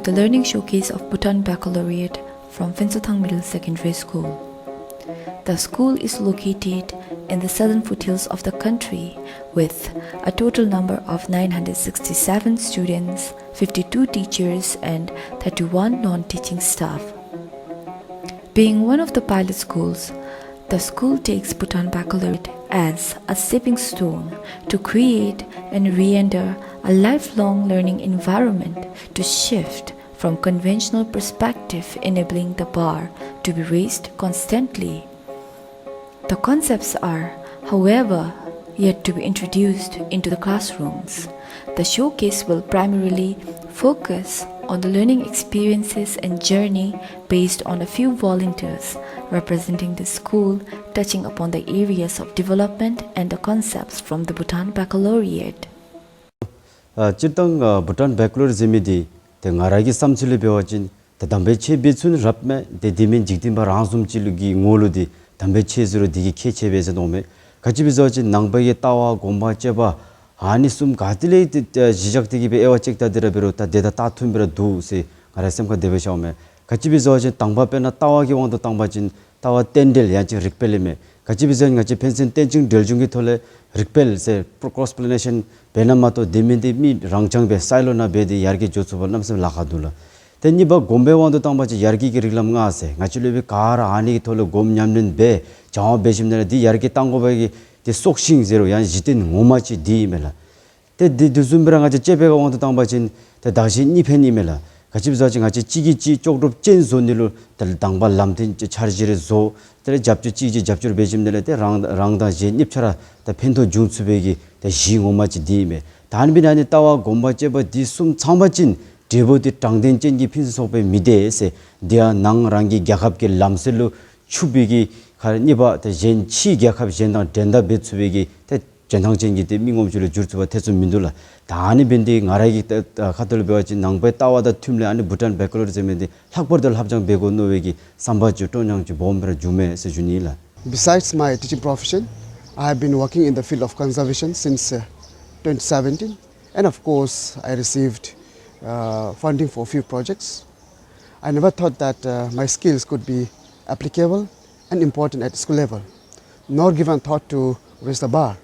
the learning showcase of Bhutan Baccalaureate from Phuntshothang Middle Secondary School. The school is located in the southern foothills of the country with a total number of 967 students, 52 teachers and 31 non-teaching staff. Being one of the pilot schools, the school takes Bhutan Baccalaureate as a stepping stone to create and re-enter a lifelong learning environment to shift from conventional perspective, enabling the bar to be raised constantly. The concepts are, however, yet to be introduced into the classrooms. The showcase will primarily focus on the learning experiences and journey based on a few volunteers representing the school, touching upon the areas of development and the concepts from the Bhutan Baccalaureate. Chitang Bhutan Baccalaureate zemidi te ngaragi samchili bewajin te dambe che bitsun rapme te dimin jigdim ba rangsum chilugi ngoludi dambe che zuro digi ke che beze nome 같이 비서진 낭바게 따와 곰바 제바 아니 숨 가들레 지적되기 배워 찍다들어 비롯다 대다 따툼비라 두세 가라sem과 데베샤오메 같이 비서진 땅바페나 따와기 왕도 땅바진 따와 텐델 야지 릭펠레메 같이 비서진 같이 펜션 텐징 델중기 톨레 릭펠세 프로크로스플레네이션 베나마토 데민데 미 랑창베 사일로나 베디 야르게 조츠벌 남스 라카둘라 tenniba gombe wando tangbachi yargi ki riglam nga ase ngachulebe kaara ani ki tholo gom nyamnen be jaw beshimne di yargi tango bagi de soksing zero yan jitin ngomachi di mela te di duzumbra nga chebega wando tangbachi te dashi ni pheni mela gachibza chi ngachi chigi chi chokrup chen zonilo dal tangba lamtin charjire zo tere japju chigi japjur beshimne te rangda je nipchara ta phento jungsubegi te ji ngomachi di me 단빈아니 따와 곰바체바 디숨 참바진 데보디 당된전기 핀소베 미데에세 디아 낭랑기 갸갑게 람셀로 추비기 가니바 젠치 갸갑 젠당 덴다 베츠베기 테 전당전기 데 민곰줄을 줄수바 태수 민둘라 다니 벤디 나라기 카들 베와진 낭베 따와다 튠레 아니 부탄 백글로르 제메디 학벌들 합장 베고 노웨기 삼바주 토냥주 bombre 주메 세주니라. Besides my teaching profession, I have been working in the field of conservation since 2017, and of course I received funding for a few projects. I never thought that my skills could be applicable and important at school level, nor given thought to raise the bar.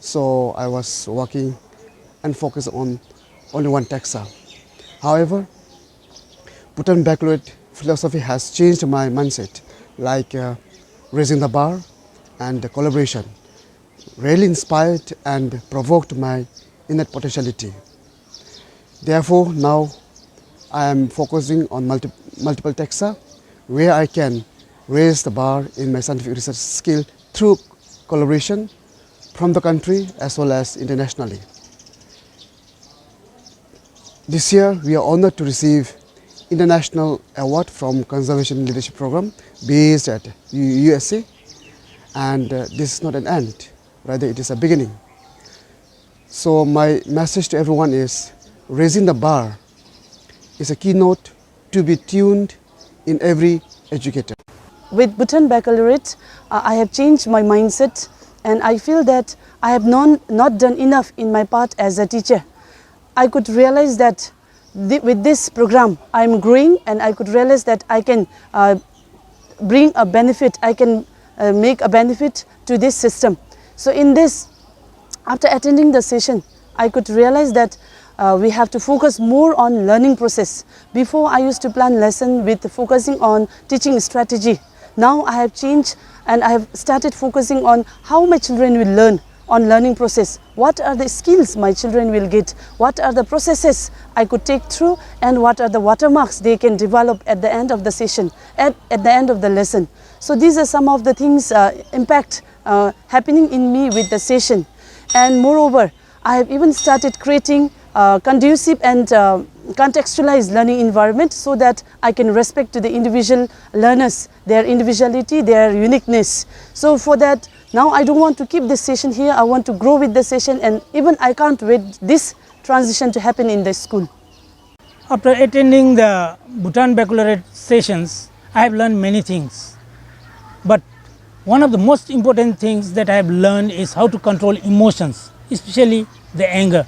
So I was working and focused on only one taxa. However, Bhutan Baccalaureate philosophy has changed my mindset, like raising the bar and collaboration, really inspired and provoked my innate potentiality. Therefore, now I am focusing on multiple taxa where I can raise the bar in my scientific research skill through collaboration from the country as well as internationally. This year, we are honored to receive International Award from Conservation Leadership Program based at USA, and this is not an end, rather it is a beginning. So my message to everyone is, raising the bar is a keynote to be tuned in every educator. With Bhutan Baccalaureate, I have changed my mindset, and I feel that I have not done enough in my part as a teacher. I could realize that with this program I am growing, and I could realize that I can bring a benefit, I can make a benefit to this system. So in this, after attending the session, I could realize that we have to focus more on learning process. Before I used to plan lesson with focusing on teaching strategy. Now I have changed and I have started focusing on how my children will learn on learning process. What are the skills my children will get? What are the processes I could take through, and what are the watermarks they can develop at the end of the session, at the end of the lesson. So these are some of the things impact happening in me with the session. And moreover, I have even started creating conducive and contextualized learning environment so that I can respect to the individual learners, their individuality, their uniqueness. So for that, now I don't want to keep this session here, I want to grow with the session, and even I can't wait this transition to happen in the school. After attending the Bhutan Baccalaureate sessions, I have learned many things. But one of the most important things that I have learned is how to control emotions, especially the anger.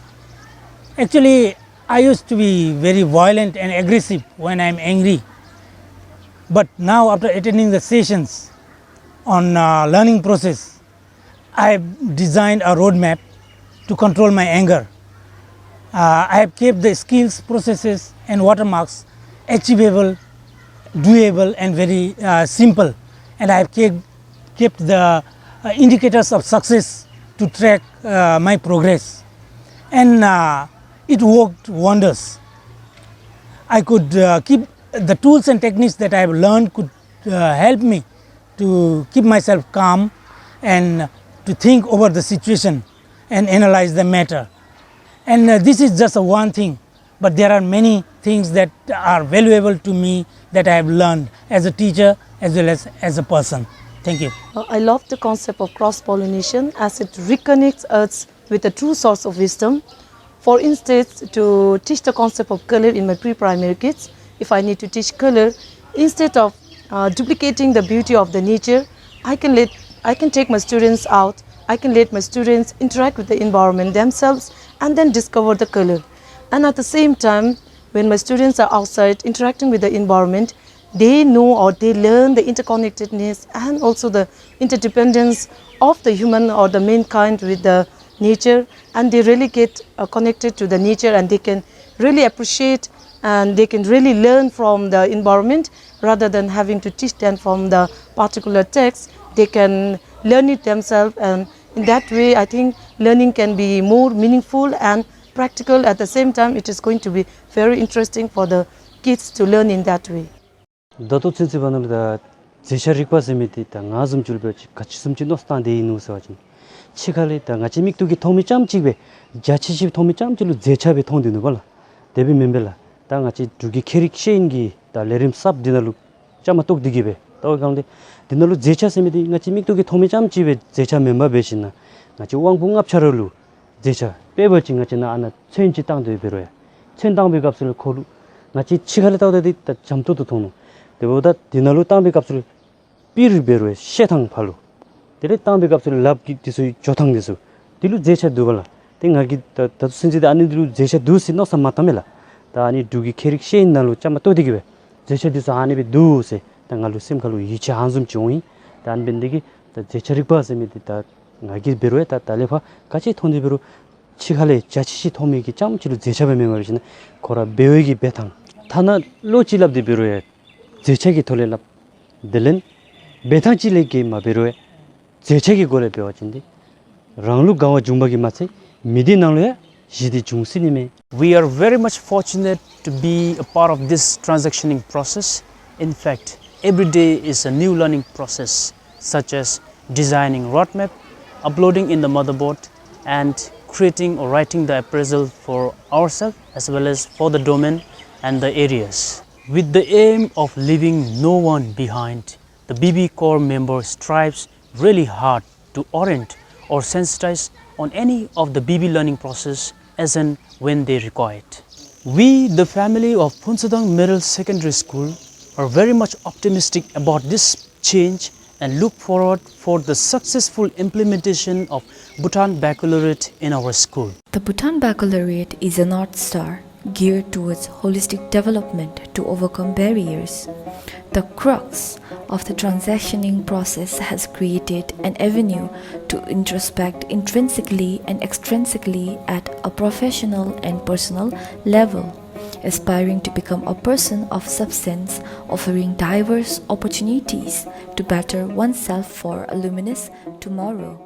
Actually, I used to be very violent and aggressive when I am angry. But now, after attending the sessions on learning process, I have designed a roadmap to control my anger. I have kept the skills, processes and watermarks achievable, doable and very simple, and I have kept the indicators of success to track my progress, and it worked wonders. I could keep the tools and techniques that I have learned could help me to keep myself calm and to think over the situation and analyze the matter. And this is just one thing, but there are many things that are valuable to me that I have learned as a teacher as well as a person. Thank you. I love the concept of cross-pollination as it reconnects us with a true source of wisdom. For instance, to teach the concept of color in my pre-primary kids, if I need to teach color, instead of duplicating the beauty of the nature, I can take my students out, I can let my students interact with the environment themselves and then discover the color. And at the same time, when my students are outside interacting with the environment, they know or they learn the interconnectedness and also the interdependence of the human or the mankind with the nature, and they really get connected to the nature, and they can really appreciate and they can really learn from the environment rather than having to teach them from the particular text. They can learn it themselves, and in that way I think learning can be more meaningful and practical. At the same time, it is going to be very interesting for the kids to learn in that way. Dato tsinsi banamda zesha rikpa semiti ta nga zum julbe kachi sumchi nostan de inu sawajin chikale ta nga chimik tuki thomi cham chigbe jachi chib thomi cham chilu zecha be thong dinu bala debi membela ta nga chi dugi kerik sheingi ta lerim sap dinalu chama tok digibe ta gaunde dinalu zecha semiti nga chimik tuki thomi cham chibe zecha memba besina nga chi wangpung ap charalu zecha peberchi nga china ana chenchi tang de beroya chen tang be gapsul kholu nga chi chikale ta de ta jamto to thonu de보다 디나루 땅비 값을 비르베로에 셰탕 팔로 데레 땅비 값을 랍기 디수 조탕 디수 딜루 제차 두발라 땡하기 다 순지데 아니들루 제차 두시 노사 마타멜라 다 아니 두기 케릭 셰인나루 짬마 또디기베 제차 디수 아니베 두세 땅갈루 심칼루 이치 한숨 종이 단 벤데기 다 제차릭 바세미디 다 나기 베로에 다 달레파 같이 돈디베로 치갈레 자치시 토미기 짬치루 제차베 메모리시네 코라 베웨기 베탕 타나 로치랍디 베로에 제책이 돌relap dilin betang chile ke ma beroe 제책이 고래 배워진디 랑루 가와 중박이 마세 미디 나루야 지디 중스님에. We are very much fortunate to be a part of this transactioning process. In fact, every day is a new learning process, such as designing roadmap, uploading in the motherboard, and creating or writing the appraisal for ourselves as well as for the domain and the areas. With the aim of leaving no one behind, the BB Corps member strives really hard to orient or sensitize on any of the BB learning process as and when they require it. We, the family of Phuntshothang Middle Secondary School, are very much optimistic about this change and look forward for the successful implementation of Bhutan Baccalaureate in our school. The Bhutan Baccalaureate is a North Star geared towards holistic development to overcome barriers. The crux of the transitioning process has created an avenue to introspect intrinsically and extrinsically at a professional and personal level, aspiring to become a person of substance, offering diverse opportunities to better oneself for a luminous tomorrow.